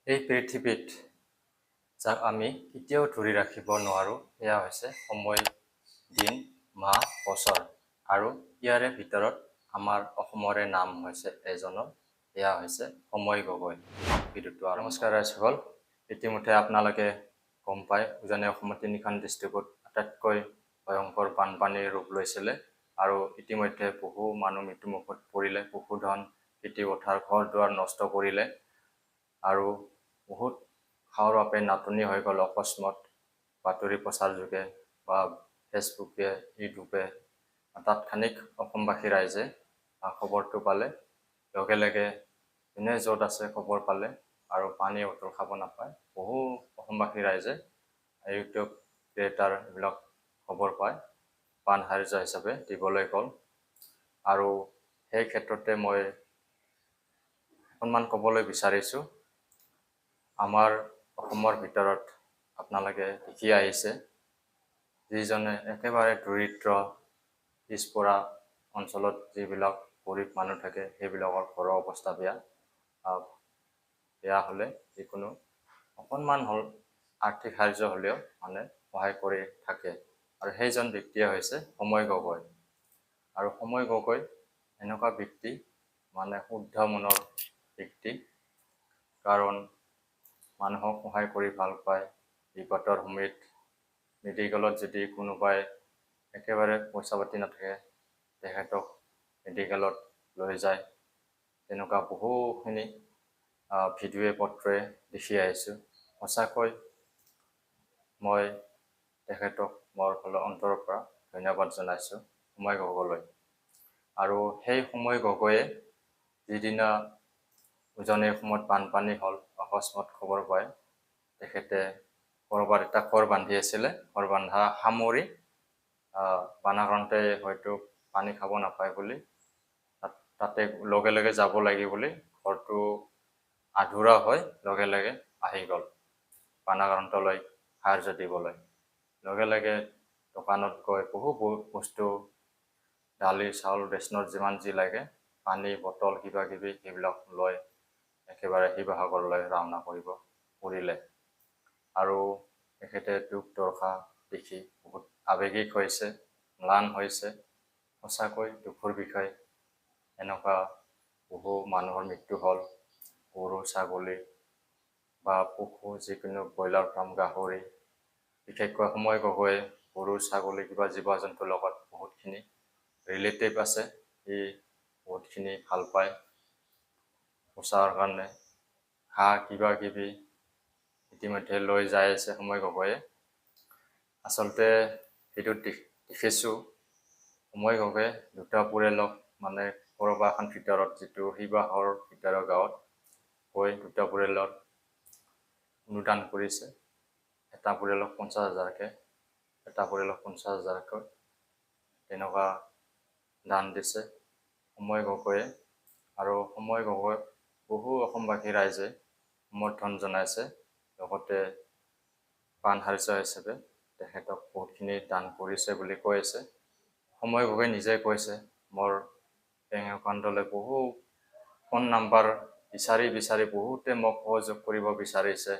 এই পৃথিৱীত যাক আমি কেতিয়াও ধৰি ৰাখিব নোৱাৰোঁ সেয়া হৈছে সময়, দিন, মাহ, বছৰ। আৰু ইয়াৰে ভিতৰত আমাৰ অসমৰে নাম হৈছে এজনৰ, সেয়া হৈছে সময় গগৈ। ভিডিঅ'টো নমস্কাৰ ৰাইজসকল। ইতিমধ্যে আপোনালোকে গম পায় উজনি অসমৰ তিনিখন ডিষ্ট্ৰিক্টত আটাইতকৈ ভয়ংকৰ বানপানীৰ ৰূপ লৈছিলে আৰু ইতিমধ্যে বহু মানুহ মৃত্যুমুখত পৰিলে, পশুধন, খেতি পথাৰ, ঘৰ দুৱাৰ নষ্ট কৰিলে আৰু বহুত খাওঁৰ বাবে নাটনি হৈ গ'ল অকস্মাত বাতৰি প্ৰচাৰ যোগে বা ফেচবুকে, ইউটিউবে। তাৎক্ষণিক অসমবাসী ৰাইজে খবৰটো পালে, লগে লগে যোনে য'ত আছে খবৰ পালে আৰু পানী বটল খাব নাপায়। বহু অসমবাসী ৰাইজে ইউটিউব ক্ৰিয়েটাৰ এইবিলাক খবৰ পায় বান সাহাৰ্য হিচাপে দিবলৈ গ'ল। আৰু সেই ক্ষেত্ৰতে মই অকণমান ক'বলৈ বিচাৰিছোঁ, আমাৰ অসমৰ ভিতৰত আপোনালোকে দেখি আহিছে যিজনে একেবাৰে দৰিদ্ৰ পিছপৰা অঞ্চলত যিবিলাক গৰীব মানুহ থাকে সেইবিলাকৰ ঘৰৰ অৱস্থা বেয়া হ'লে যিকোনো অকণমান আৰ্থিক সাহাৰ্য হ'লেও মানে সহায় কৰি থাকে। আৰু সেইজন ব্যক্তিয়ে হৈছে সময় গগৈ। আৰু সময় গগৈ এনেকুৱা ব্যক্তি মানে শুদ্ধ মনৰ ব্যক্তি, কাৰণ মানুহক সহায় কৰি ভাল পায়। বিপদৰ সময়ত মেডিকেলত যদি কোনোবাই একেবাৰে পইচা পাতি নাথাকে তেখেতক মেডিকেলত লৈ যায়। তেনেকুৱা বহুখিনি ভিডিঅ'য়ে পত্ৰই দেখি আহিছোঁ। সঁচাকৈ মই তেখেতক মোৰ অন্তৰৰ পৰা ধন্যবাদ জনাইছোঁ সময় গগৈলৈ। আৰু সেই সময় গগৈয়ে যিদিনা উজনি অসমত বানপানী হ'ল অকস্মাত খবৰ পায়, তেখেতে ক'ৰবাত এটা ঘৰ বান্ধি আছিলে, ঘৰ বন্ধা সামৰি বানাক্ৰান্তে হয়তো পানী খাব নাপায় বুলি তাতে লগে লগে যাব লাগে বুলি ঘৰটো আধৰুৱা হৈ লগে লগে আহি গ'ল বানাক্ৰান্তলৈ সাহাৰ্য দিবলৈ। লগে লগে দোকানত গৈ বহু বস্তু, দালি, চাউল, ৰেচনত যিমান যি লাগে, পানী বটল কিবা কিবি সেইবিলাক লৈ একেবাৰে শিৱসাগৰলৈ ৰাওনা কৰিলে। আৰু তেখেতে দুখ দৰ্শা দেখি বহুত আৱেগিক হৈছে, ম্লান হৈছে। সঁচাকৈ দুখৰ বিষয়। এনেকুৱা বহু মানুহৰ মৃত্যু হ'ল, গৰু, ছাগলী বা পশু, যিকোনো ব্ৰইলাৰ ফাৰ্ম, গাহৰি। বিশেষকৈ সময় গগৈয়ে গৰু, ছাগলী কিবা জীৱ জন্তুৰ লগত বহুতখিনি ৰিলেটিভ আছে, সি বহুতখিনি ভাল পায় বচাৰ কাৰণে। হাঁহ কিবা কিবি ইতিমধ্যে লৈ যাই আছে সময় গগৈয়ে। আচলতে ভিডিঅ'ত দেখিছোঁ সময় গগৈয়ে দুটা পৰিয়ালক মানে ক'ৰবাত এখন ভিতৰত, যিটো শিৱসাগৰৰ ভিতৰৰ গাঁৱত গৈ দুটা পৰিয়ালত অনুদান কৰিছে। এটা পৰিয়ালক 50,000কৈ, এটা পৰিয়ালক 50,000কৈ তেনেকুৱা দান দিছে সময় গগৈয়ে। আৰু সময় গগৈক বহু অসমবাসী ৰাইজে সমৰ্থন জনাইছে, লগতে বান সাহাৰ্য হিচাপে তেখেতক বহুতখিনি দান কৰিছে বুলি কৈ আছে। সময় গগৈ নিজে কৈছে, মোৰ বেংক একাউণ্টলৈ বহু ফোন নাম্বাৰ বিচাৰি বহুতে মোক সহযোগ কৰিব বিচাৰিছে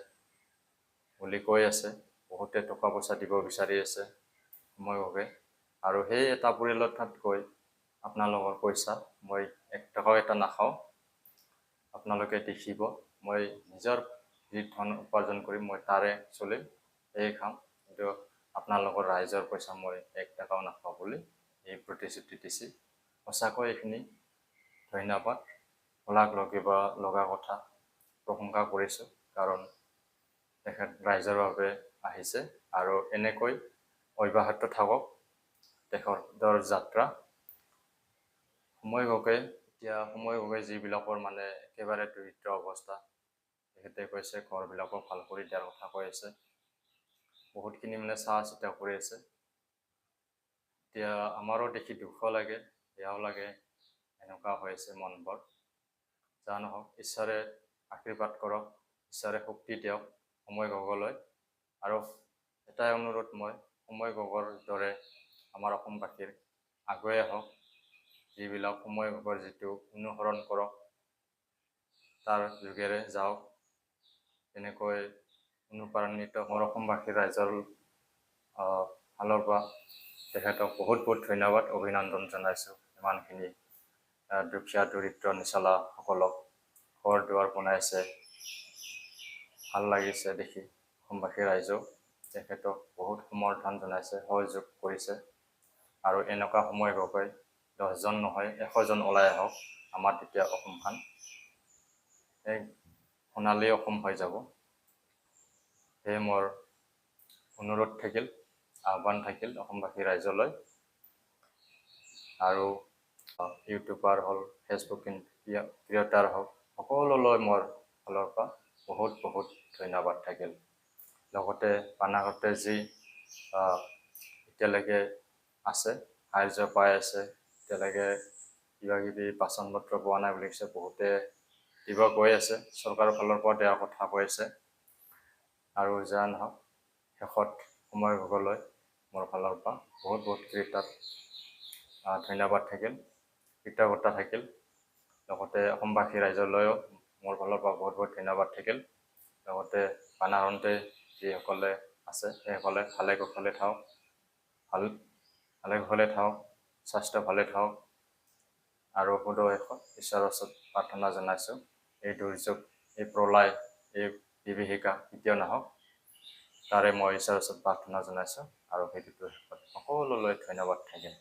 বুলি কৈ আছে। বহুতে টকা পইচা দিব বিচাৰি আছে সময় গগৈ। আৰু সেই এটা পৰিয়ালত গৈ আপোনালোকৰ পইচা মই 1 টকাও এটা নাখাওঁ, আপোনালোকে দেখিব মই নিজৰ যি ধন উপাৰ্জন কৰিম মই তাৰে চলিম, সেয়ে খাম, কিন্তু আপোনালোকৰ ৰাইজৰ পইচা মই 1 টকাও নাখাওঁ বুলি এই প্ৰতিশ্ৰুতি দিছে। সঁচাকৈ এইখিনি ধন্যবাদ, শলাগ লাগিব লগা কথা, প্ৰশংসা কৰিছোঁ, কাৰণ তেখেত ৰাইজৰ বাবে আহিছে আৰু এনেকৈ অব্যাহত থাকক তেখেতৰ যাত্ৰা। সময় গগৈ যিবিলাকৰ মানে একেবাৰে দৰিদ্ৰ অৱস্থা, তেখেতে কৈছে ঘৰবিলাকো ভাল কৰি দিয়াৰ কথা কৈ আছে। বহুতখিনি মানে চাহ চিতা কৰি আছে। এতিয়া আমাৰো দেখি দুখো লাগে, বেয়াও লাগে, এনেকুৱা হৈ আছে মনবোৰ। যা নহওক, ঈশ্বৰে আশীৰ্বাদ কৰক, ঈশ্বৰে শক্তি দিয়ক সময় গগৈলৈ। আৰু এটাই অনুৰোধ, মই সময় গগৈৰ দৰে আমাৰ অসমবাসীৰ আগুৱাই আহক, যিবিলাক সময় গগৈৰ যিটো অনুসৰণ কৰক, তাৰ যোগেৰে যাওক। তেনেকৈ অনুপ্ৰাণিত মোৰ অসমবাসী ৰাইজৰ ফালৰ পৰা তেখেতক বহুত বহুত ধন্যবাদ অভিনন্দন জনাইছোঁ। ইমানখিনি দুখীয়া দৰিদ্ৰ নিচলাসকলক ঘৰ দুৱাৰ বনাইছে, ভাল লাগিছে দেখি। অসমবাসী ৰাইজেও তেখেতক বহুত সমৰ্থন জনাইছে, সহযোগ কৰিছে। আৰু এনেকুৱা সময় গৈ 10জন নহয় 100জন ওলাই আহক, আমাৰ তেতিয়া অসমখন এক সোণালী অসম হৈ যাব। সেয়ে মোৰ অনুৰোধ থাকিল, আহ্বান থাকিল অসমবাসী ৰাইজলৈ। আৰু ইউটিউবাৰ হ'ল, ফেচবুক ক্ৰিয়েটাৰ হওক, সকলোলৈ মোৰ ফালৰ পৰা বহুত বহুত ধন্যবাদ থাকিল। লগতে পানাঘৰতে যি এতিয়ালৈকে আছে, সাহাৰ্য পাই আছে, এতিয়ালৈকে কিবাকিবি বাচন পত্ৰ পোৱা নাই বুলি কৈছে, বহুতে দিব কৈ আছে, চৰকাৰৰ ফালৰ পৰা দিয়াৰ কথা কৈ আছে। আৰু যেন নহওক, শেষত সময় গগৈলৈ মোৰ ফালৰ পৰা বহুত বহুত ধন্যবাদ থাকিল, কৃতজ্ঞতা থাকিল। লগতে অসমবাসী ৰাইজলৈও মোৰ ফালৰ পৰা বহুত বহুত ধন্যবাদ থাকিল। লগতে পানাঘৰতে যিসকলে আছে সেইসকলে ভালে কুশলে থাকক, ভালে কুশলে থাকক, স্বাস্থ্য ভালে থাকক। আৰু সদৌ ঈশ্বৰৰ ওচৰত প্ৰাৰ্থনা জনাইছোঁ, এই দুৰ্যোগ, এই প্ৰলয়, এই বিভীষিকা কেতিয়াও নাহক, তাৰে মই ঈশ্বৰৰ ওচৰত প্ৰাৰ্থনা জনাইছোঁ। আৰু সেইটো সকলোলৈ ধন্যবাদ থাকিল।